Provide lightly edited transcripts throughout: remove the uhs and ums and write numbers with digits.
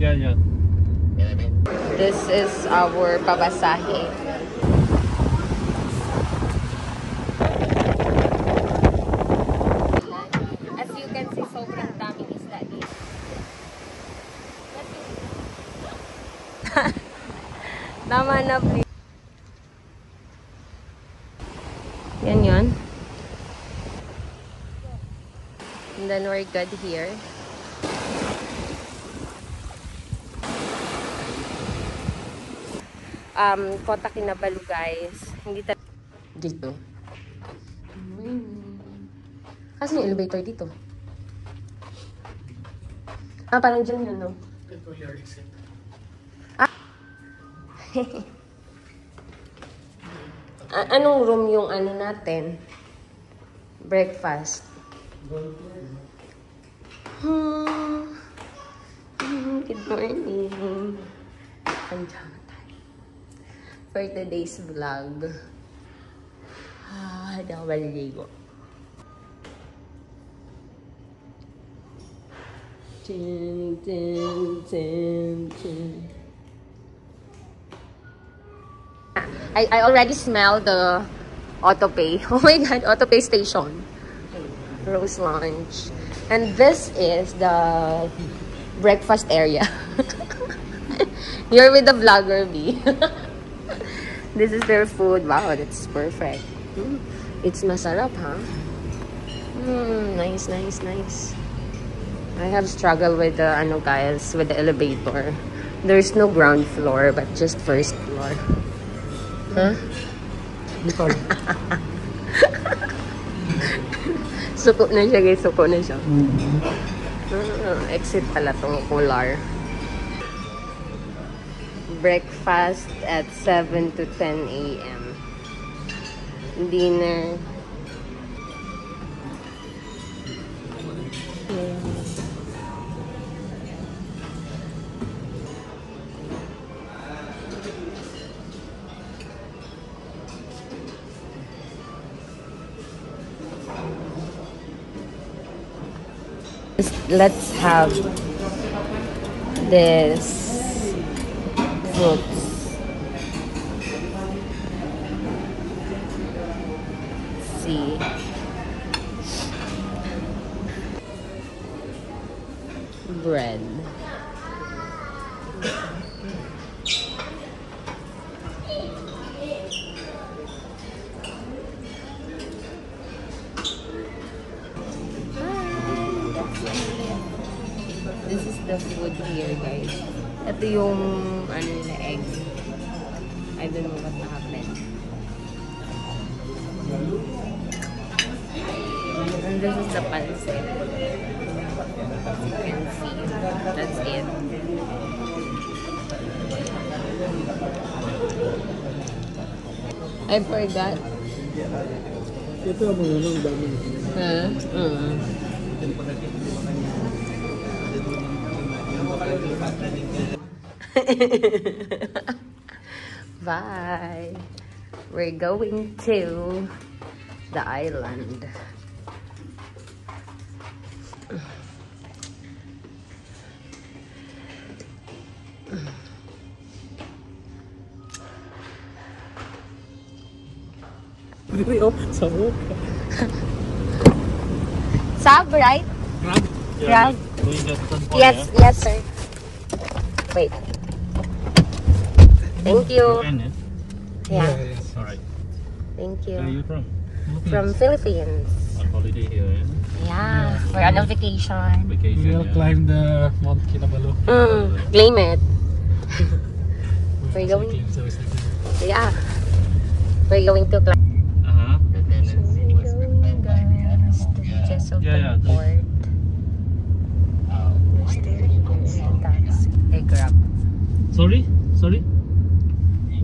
Yeah, yeah. This is our pabasahe. As you can see, sobrang daming isda dito. Tama na, please. Yan yun. And then we're good here. Kota Kinabalu, guys. Hindi dito. Kasi yung elevator dito. Parang dyan yun, no? Anong room yung ano natin? Breakfast. Good morning. Panjama tayo. For today's vlog. Hindi ako maliligo. I already smell the autopay. Oh my god, autopay station. Rose Lounge. And this is the breakfast area. You're with the vlogger B. This is their food. Wow, that's perfect. It's masarap, huh? Nice, nice, nice. I have struggled with the guys, with the elevator. There's no ground floor, but just first floor. Huh? Suko na siya, guys. Suko na siya. Exit pala tong Polar. Breakfast at 7 to 10 a.m. Dinner. Let's have this fruits. See. Bread. This is the food here, guys. Ito yung egg. I don't know what happened. And this is the pancit. As you can see, that's it. I forgot. Ito ang mga nang dami. Bye. We're going to the island. Sab, right? Crab? Yes, yes, sir. Wait. Thank you. Yeah. Alright. Thank Where are you. you from? From Philippines. On holiday here, Yeah, we're on a vacation. Vacation. We'll climb the Mount Kinabalu. Claim it. We're going. Yeah. We're going to climb. Yeah. Port. That's a grab. Sorry?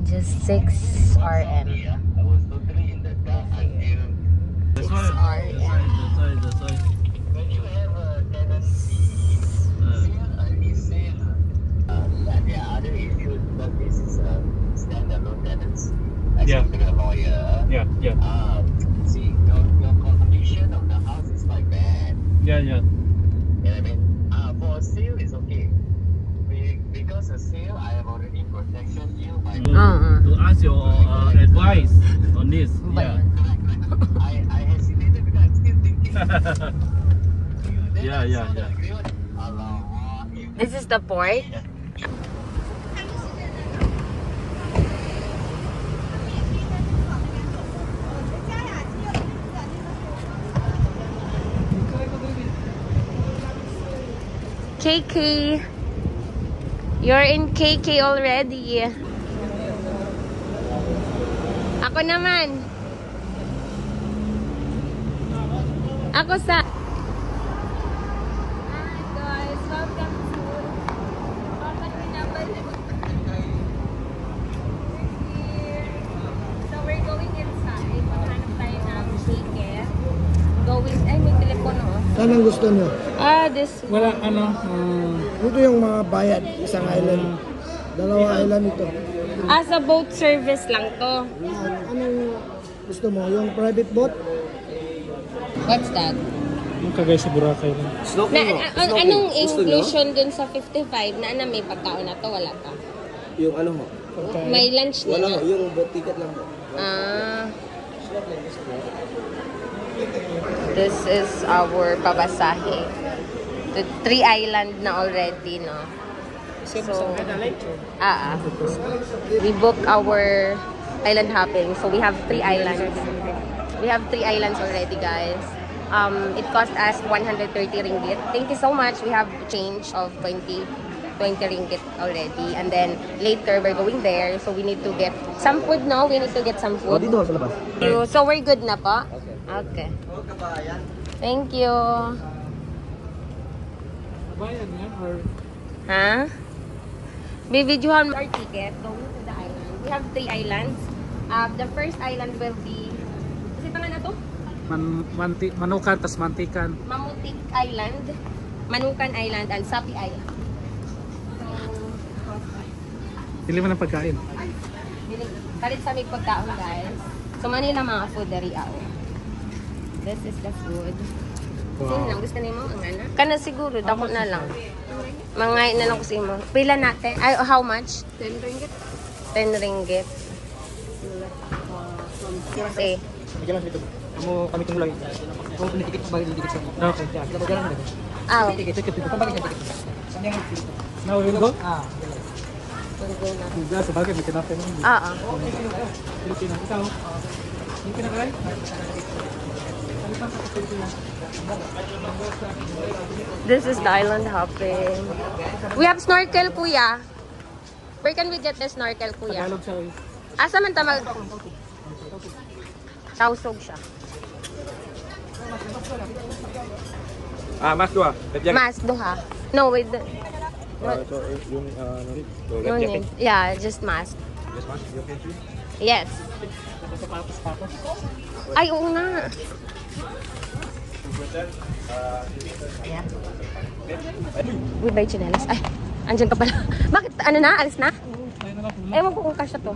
Just 6 RM. That's 6 RM. That's why. When you have tenants, there are other issues, but this is a standalone tenants. Yeah. A lawyer. Yeah. See, your condition of the house is quite bad. Yeah. You know what I mean? For a sale, it's okay. We because of sale, I have already protected you by To ask your advice on this. Yeah. I hesitated because I'm still thinking. Yeah. This is the port. KK. You're in KK already. Ako naman. Ako sa... Hi guys, welcome to Papa Kinabalu. So we're going inside. Maghanap tayo ng ticket. Going... Ay, may telepono. Saan ang gusto nyo? This Wala, Ito yung mga bayad, isang island. Dalawang island ito. As a boat service lang to. Anong gusto mo? Yung private boat? What's that? yung kagay sa Boracay lang. Anong inclusion dun sa 55 na may pagkaon na to? Wala pa. Yung ano mo? May lunch Wala, nila. yung boat ticket lang mo. This is our pabasahe. The 3 island na already, no? So, we booked our island hopping. So, we have 3 islands. We have 3 islands already, guys. It cost us 130 ringgit. Thank you so much. We have change of 20 ringgit already. And then, later, we're going there. So, we need to get some food, no? We need to get some food. Dito sa labas. So, we're good na po? Okay. Thank you. Bayan yan or Ha? Bibidyohan our ticket going to the island. We have 3 islands. The first island will be... Kasi pangalan na to? Manukan tas Mantikan. Mamutik Island, Manukan Island, and Sapi Island. Pili man ang pagkain. Kalit sa may pagkaon, guys. So, Manila mga food dari ako. This is the food. Sino lang? Gusto niyo mo? Ang ano? Kana siguro. Dako na lang. Mangay na lang ko sa imo. Pila natin? Ay, how much? 10 ringgit. 10 ringgit. Sige. Bigyan lang dito. Kami tumulay. Kung tinikit pa bagay tiket sa mo. Okay. Kita bigyan lang dito. Tiket dito. Pabagay sa tiket. Saan yung dito? Now we will go? Pag-go na. Sa bagay, may kinapin mo. Pilipina. Ikaw? Yung pinakaray? This is the island hopping. We have snorkel, kuya. Where can we get the snorkel, kuya? Tagalog siya. Asa man tamag? Tausog siya. Mas dua. Mas, duha. No, with the... So yung No need. Yeah, just mas. Yes, mas. You okay too? Yes. Ay, oo nga. Uy, by chinelas. Ay, andyan ka pala. Bakit? Ano na? Alis na? Ewan ko kung kasya to.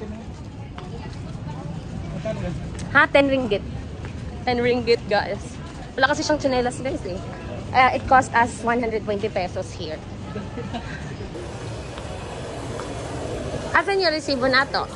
Ha? 10 ringgit. 10 ringgit, guys. Wala kasi siyang chinelas, guys, eh. It cost us 120 pesos here. Asan yung resibo na to?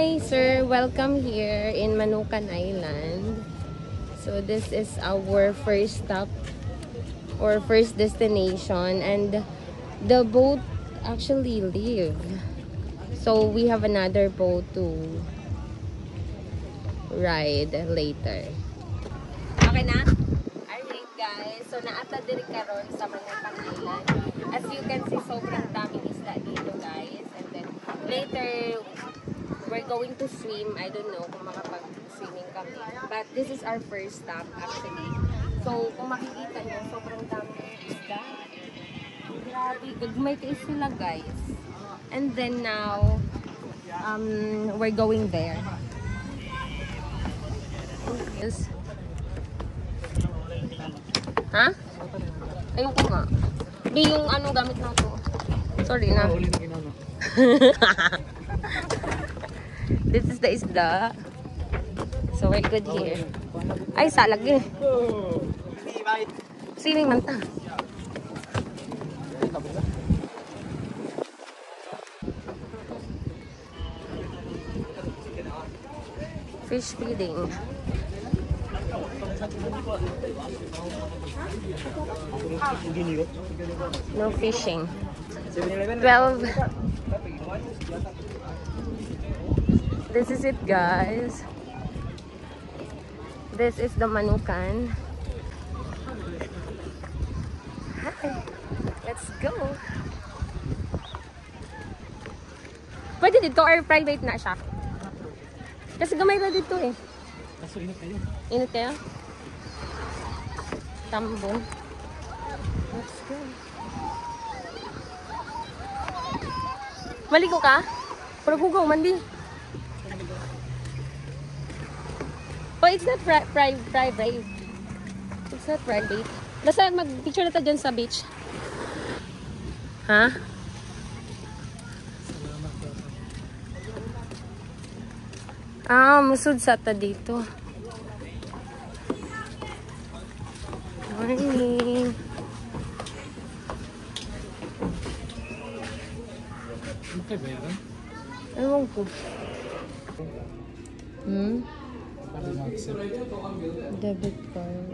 Hi, sir. Welcome here in Manukan Island. So this is our first stop or first destination, and the boat actually leave. So we have another boat to ride later. Okay na? Alright guys, so naata diri karon sa Manukan Island. As you can see, sobrang daming isla dito guys. And then later, we're going to swim. I don't know kung makapag-swimming kami. But this is our first stop actually. So kung makikita nyo, sobrang daming isla. Grabe, gagmay kayo sila guys. And then now, we're going there. Yes. Ha? Ayoko nga. Di yung ano gamit na to. Sorry na. This is the isda. So we're good here. Ay, salag eh. Siling man ta. Fish feeding. No fishing. 12. This is it guys. This is the Manukan. Hi. Let's go. Pwede dito or private na siya? Kasi gamay na dito eh. Kaso init kayo. Init kayo? Tambong. Let's go. Maligo ka? Pero gugaw, mandi. Oh, it's not private. It's not private. Basta mag-picture na tayo dyan sa beach. Ha? Musud sa ta dito. Morning. Okay ba yan? Ewan ko. Debit card.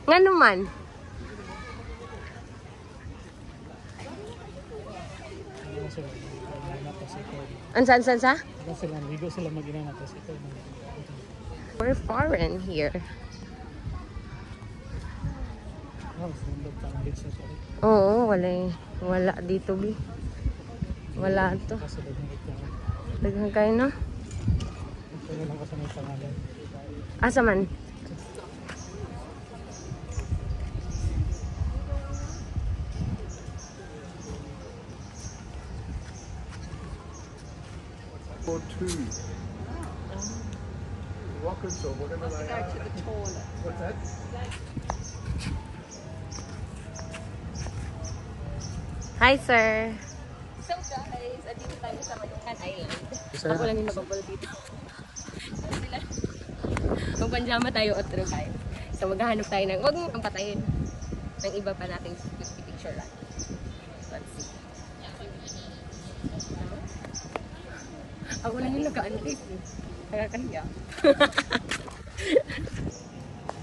Nga naman. Ansan sa? Ligo sila mag-ina na kasi ito. We're foreign here. Oo, wala dito bi. Wala to. Daghan kayo no? Asa man? Or two. Rockers, so whatever they are. To the toilet. What's that? Hi, sir. So guys, andito tayo sa Manukan Island. Ako lang yung nababal dito. Magpanjama tayo otro guys. So maghahanap tayo ng, huwag mong patayin ng iba pa nating picture lang. Let's see. Ako lang yung naka-antik. Nakakahiya.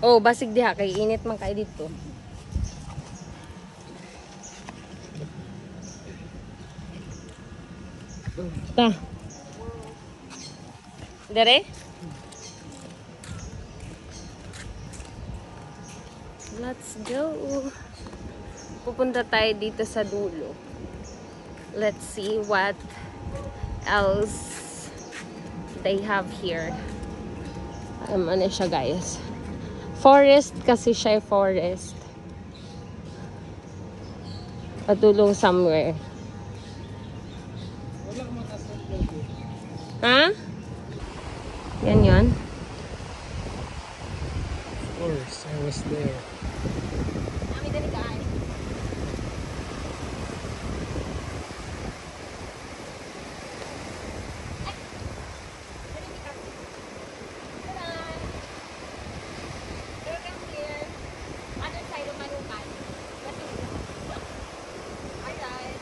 Oh, basig diha. Kay init man kayo dito. Ta. Dere? Let's go. Pupunta tayo dito sa dulo. Let's see what else they have here. Ano siya guys? Forest kasi siya, forest. Patulong somewhere. Ha? Yan yan. Of course, I was there. Kami dali guys. Other side of Manukan. Alright.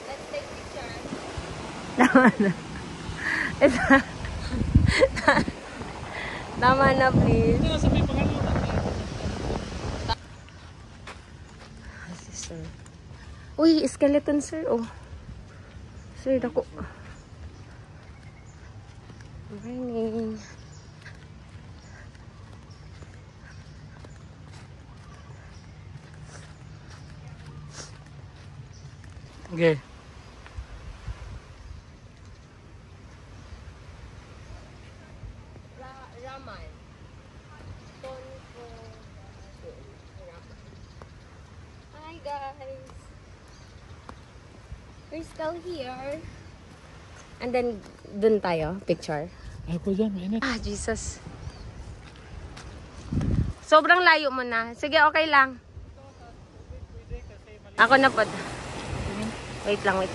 Tama na. Tama na, please. Sir. Uy, skeleton, sir. Oh. Sir, dako. Morning. Okay. Raman. Hi, guys. We're still here. And then, dun tayo, picture. Ako dyan, mainit. Ah, Jesus. Sobrang layo mo na. Sige, okay lang. Ako na po. Wait lang. Ang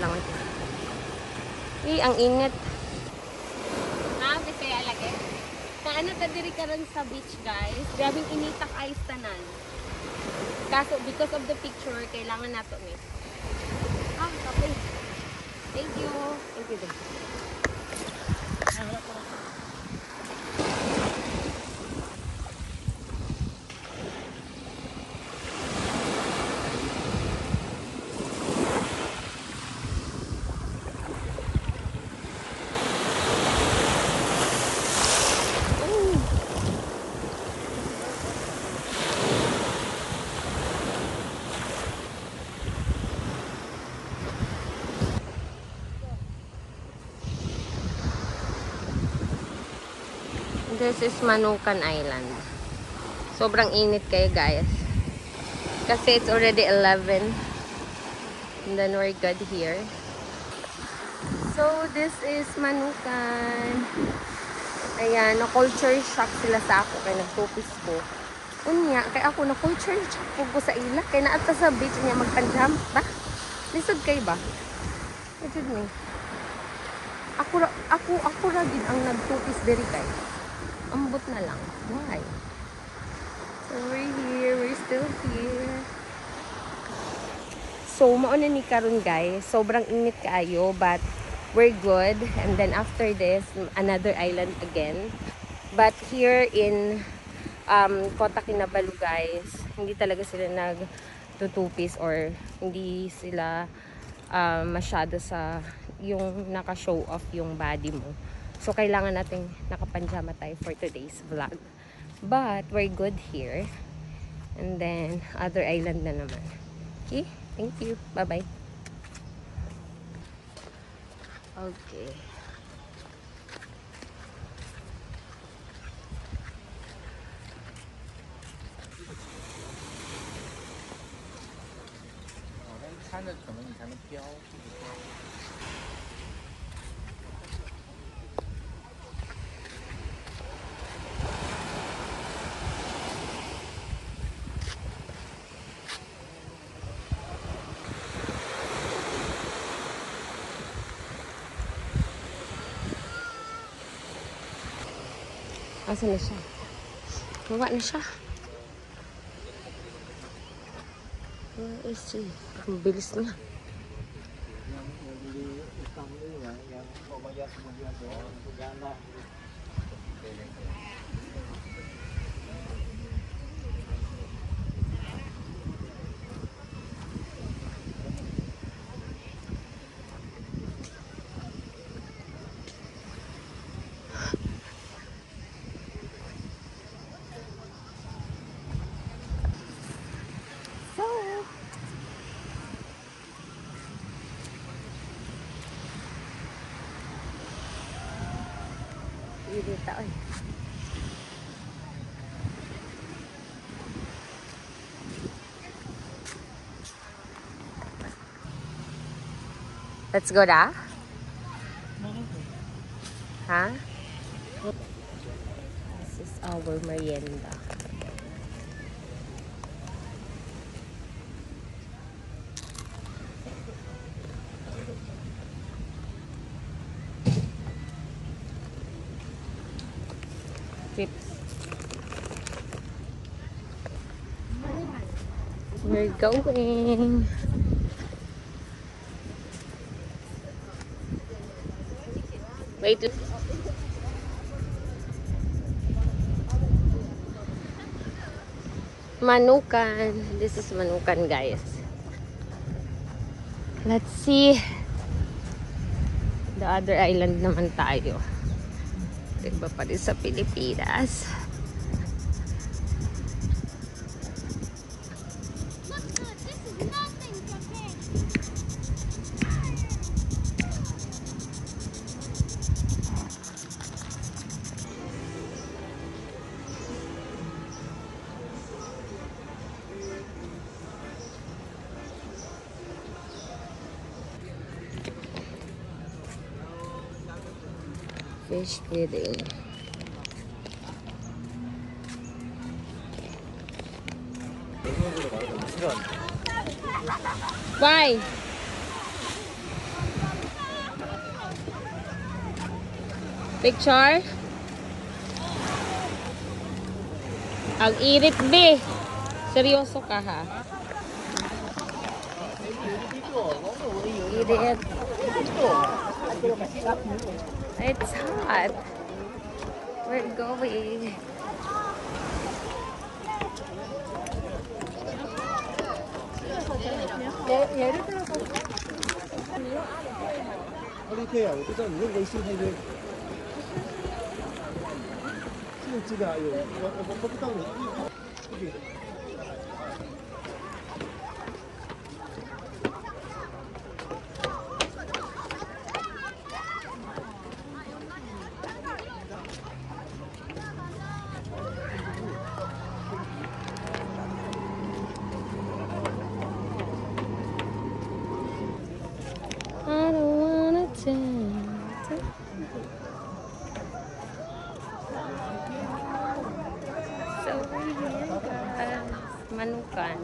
init. Kaya lagi. Kaano ka diri karon sa beach, guys. Grabing initak ice tanan. Kaso, because of the picture, kailangan nato ni. Okay. Thank you. Thank you. This is Manukan Island. Sobrang init kayo, guys. Kasi it's already 11. And then we're good here. So, this is Manukan. Ayan, na-culture shock sila sa ako. Kaya nagtupis ko. Unya, kaya ako na-culture shock ko sa ila. Kaya naata sa beach niya magpanjam. Ba? Lisod kayo ba? Lisod niyo. Ako ragin ang nagtupis diri guys. Ambot na lang. Why? So, we're still here. So, mauna ni karon guys. Sobrang init kaayo, but we're good. And then after this, another island again. But here in Kota Kinabalu guys, hindi talaga sila nagtutupis or hindi sila masyado sa yung naka-show off yung body mo. So, kailangan nating nakapanjama tayo for today's vlog. But, we're good here. And then, other island na naman. Okay? Thank you. Bye-bye. Okay. Asan na siya? Baba na siya. Where is he? Ang bilis niya. Dito, oy. Let's go na? Ha? This is our merienda. We're going. Wait. Manukan. This is Manukan, guys. Let's see. The other island naman tayo. Diba pa rin sa Pilipinas. Fish feeding. Why? Picture? Ang irit, be. Seryoso ka, ha? Irit. It's hot. We're going. I don't wanna tell. So we're here, guys. Manukan.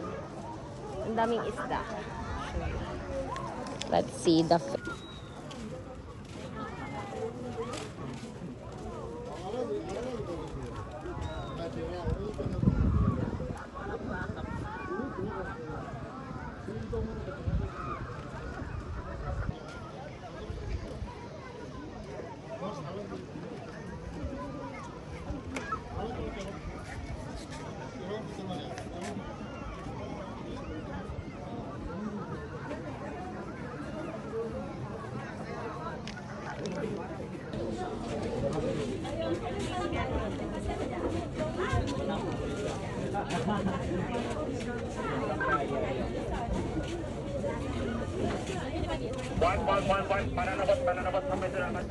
Ang daming isda. Let's see the fish. One, pananabot sampai selamat.